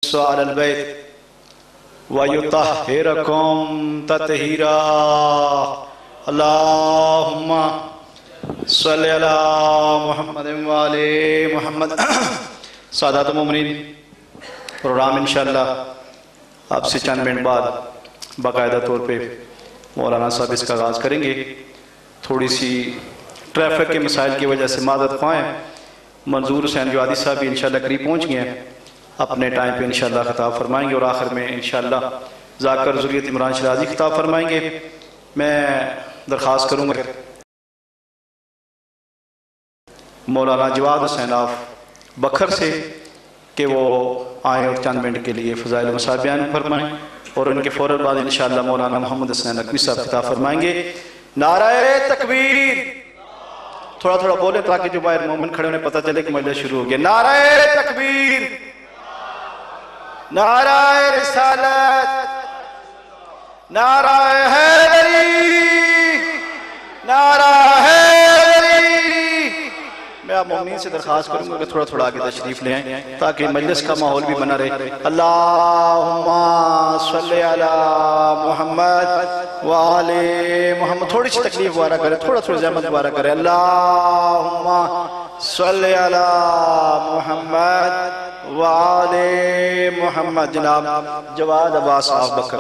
على البيت ويطهركم تطهيرا اللهم صل على محمد وآل محمد. سادات مومنین، پروگرام انشاءاللہ آپ سے چند منٹ بعد باقاعدہ طور پہ مولانا صاحب اس کا آغاز کریں گے. تھوڑی سی ٹریفک کے مسائل کی وجہ سے معذرت خواہ ہیں. منظور حسین جوادی صاحب بھی انشاءاللہ قریب پہنچ گئے ہیں، اپنے ٹائم پہ انشاءاللہ خطاب فرمائیں گے، اور آخر میں انشاءاللہ ذاکر ذریت عمران شرازی خطاب فرمائیں گے. میں درخواست کروں گا مولانا جواد حسین آف بکھر سے کہ وہ آئیں اور چند منٹ کے لیے فضائل و مصائب بیان فرمائیں، اور ان کے فوراً بعد انشاءاللہ مولانا محمد حسین نقوی صاحب خطاب فرمائیں گے. نعرہ تکبیر. تھوڑا تھوڑا بولیں تاکہ جو باہر مومن کھڑے انہیں پتہ چلے کہ مجلس شروع ہو گیا. نعرہ تکبیر، نعرہ رسالت، نعرہ حیدری، نعرہ حیدری. میں آپ مومنین سے درخواست کروں گا کہ تھوڑا تھوڑا آگے تشریف لے آئیں تاکہ مجلس کا ماحول بھی بنا رہے. اللہم صلی علی محمد وآل محمد. تھوڑی سی تکلیف وارہ کرے، تھوڑا تھوڑا زحمت وارہ کرے. اللہم صلی علی محمد وآل محمد. جناب جواد عباس آف بکر.